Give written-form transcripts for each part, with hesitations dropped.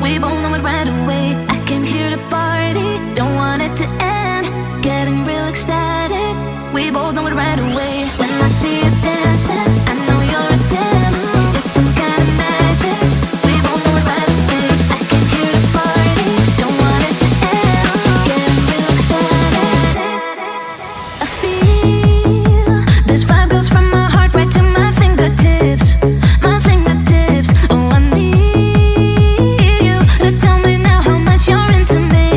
We both know it right away. I came here to party, don't want it to end. Getting real ecstatic. We both know it right away. When I see you dancing, I know you're a damn. It's some kind of magic. We both know it right away. I came here to party, don't want it to end. Getting real ecstatic. I feel this vibe goes from my heart right to my fingertips. My fingertips. Oh, I need you to tell me now how much you're into me.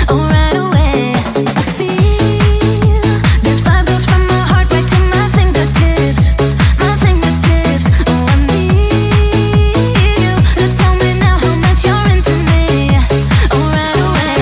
Oh, right away. I feel this vibe goes from my heart right to my fingertips. My fingertips. Oh, I need you to tell me now how much you're into me. Oh, right away.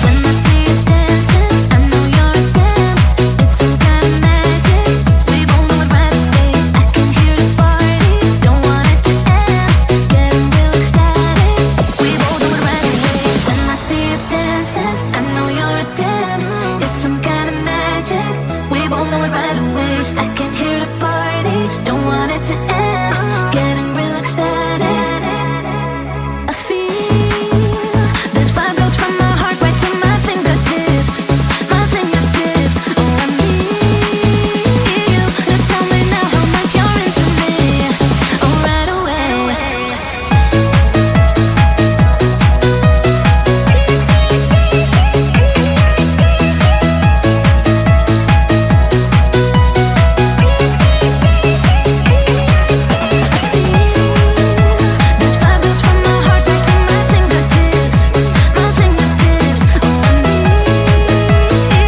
When I see you dancing, I know you're a damn. It's some kind of magic. We both know it right away. I came here to party, don't want it to end. Getting real ecstatic. We both know it right away. When I see you dancing, I know you're a damn. It's some kind of magic. We both know it right away. I came here to party, don't want it to end. Getting real ecstatic. I feel this vibe goes from my heart right to my fingertips. My fingertips. Oh, I need you to tell me now how much you're into me. Oh, right away. This vibe goes from my heart right to my fingertips. My fingertips. Oh, I need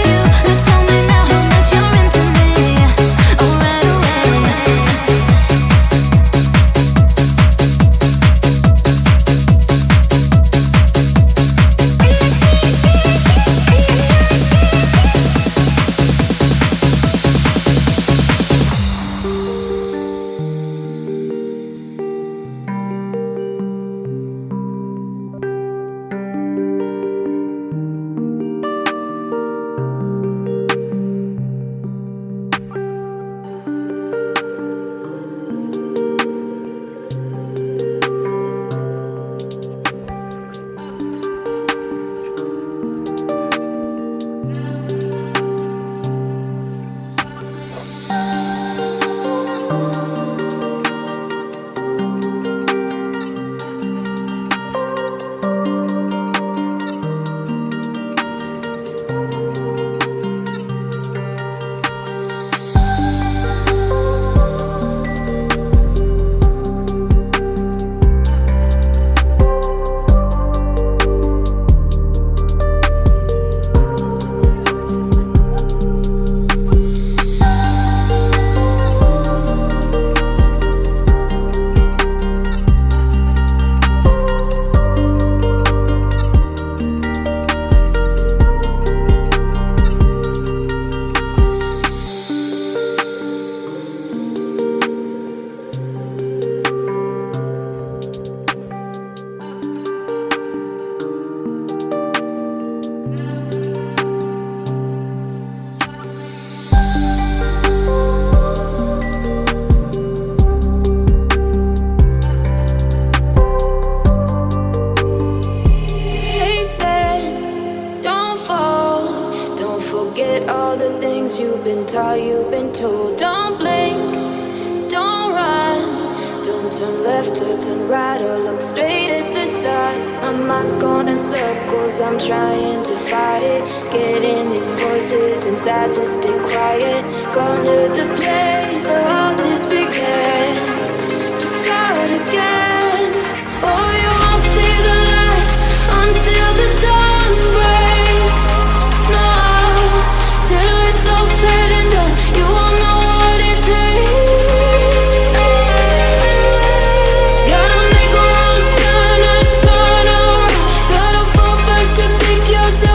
you to tell me now how much you're into me. Oh, right away. They said, don't fall. Don't forget all the things you've been taught, you've been told. Don't blink, don't run. Don't turn left or turn right or look straight at the sun. My mind's going in circles, I'm trying to fight it. Getting these voices inside to stay quiet. Gone to the place where all this began. Just start again. Oh, you won't see the light until the dawn breaks. No, till it's all said and done, you won't know what it takes. Gotta make a wrong turn and turn around. Gotta fall fast to pick yourself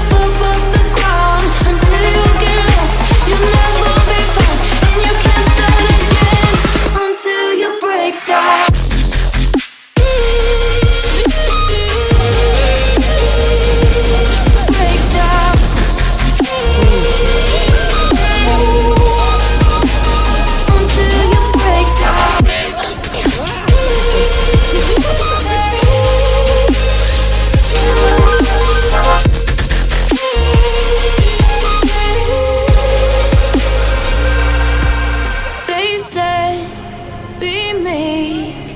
make.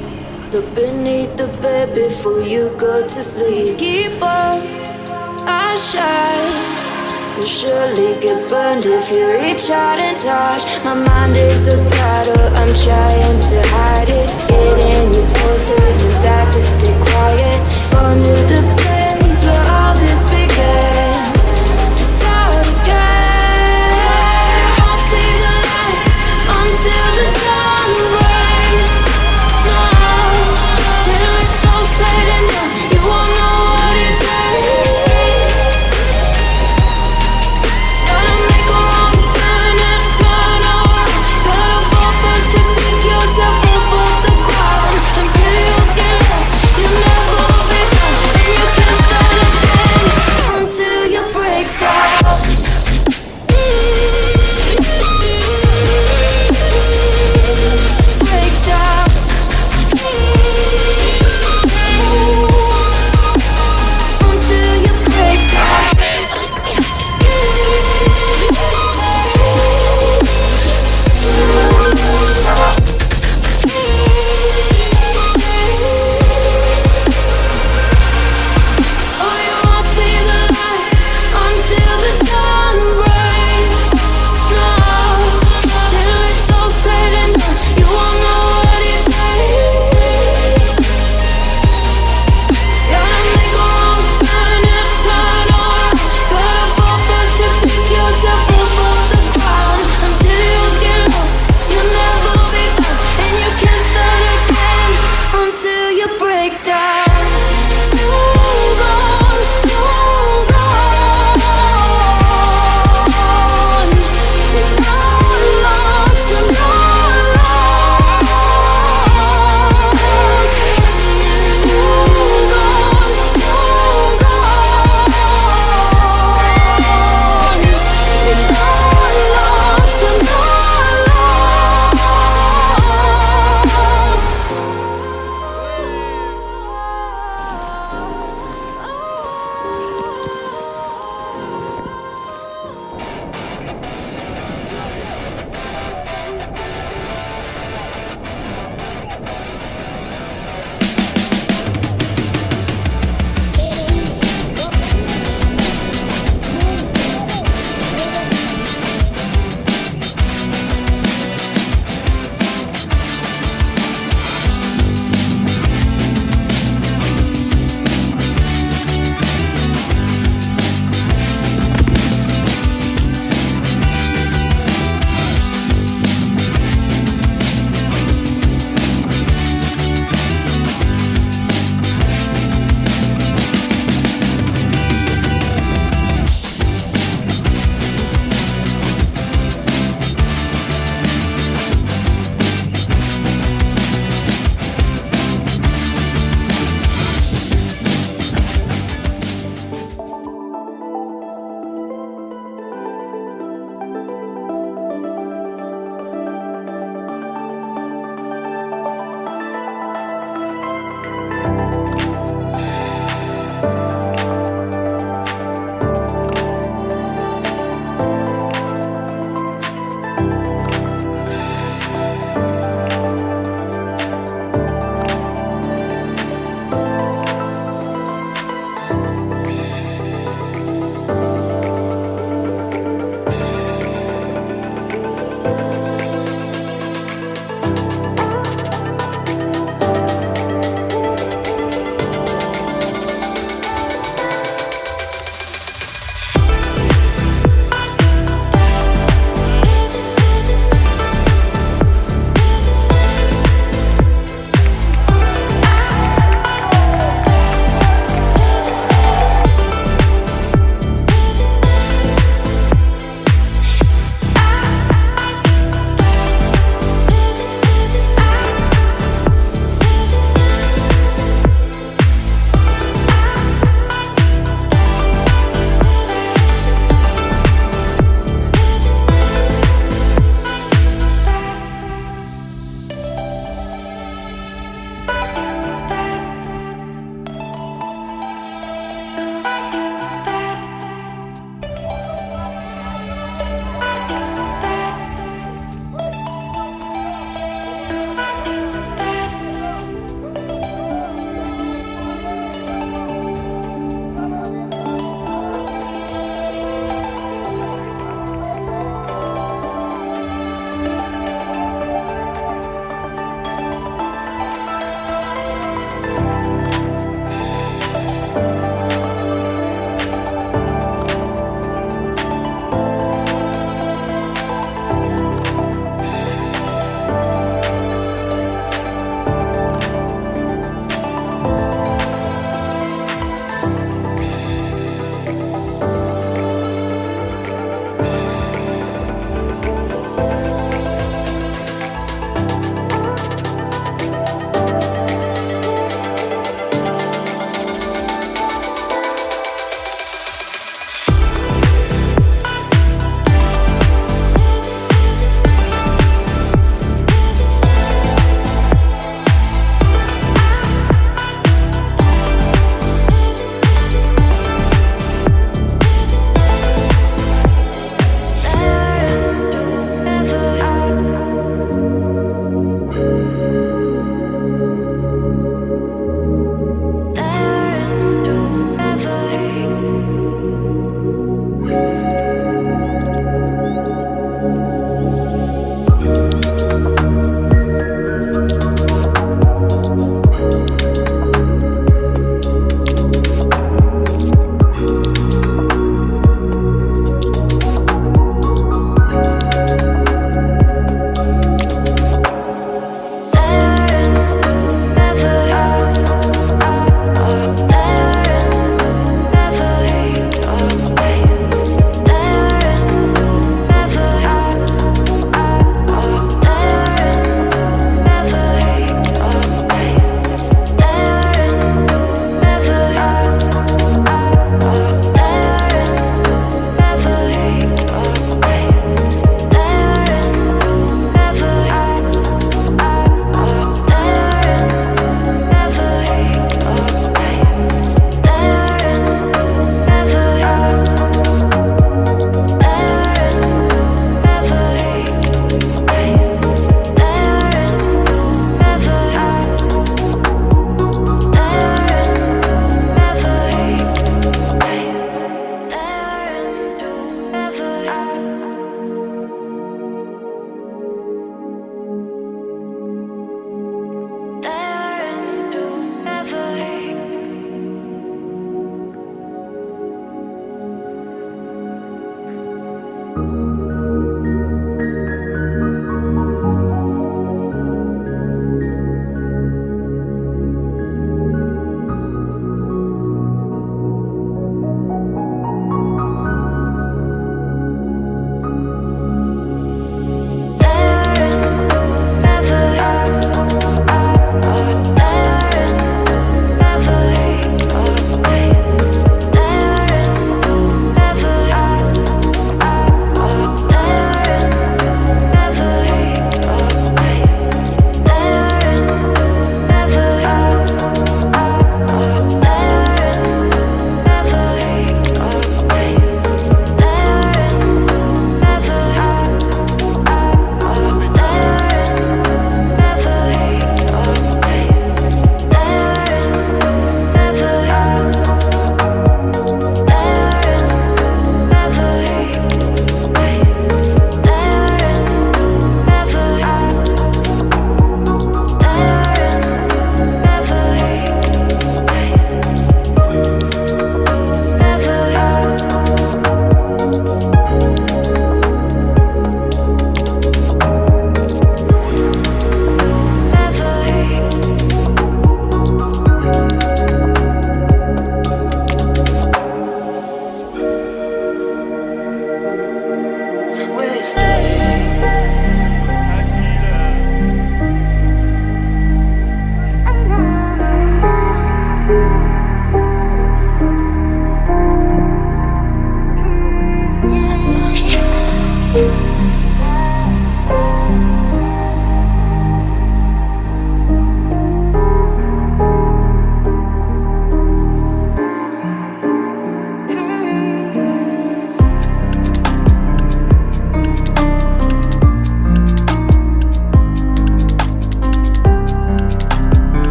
Look beneath the bed before you go to sleep. Keep on, I shine. You'll surely get burned if you reach out and touch. My mind is a battle, I'm trying to hide it. Getting these voices inside to stay quiet. Under the place where all this began. To start again. Won't see the light until the dawn breaks. No, till it's all said and done, you won't know what it takes. Gotta make a wrong turn and turn around. Gotta fall first to pick yourself up off the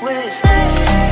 Will you stay?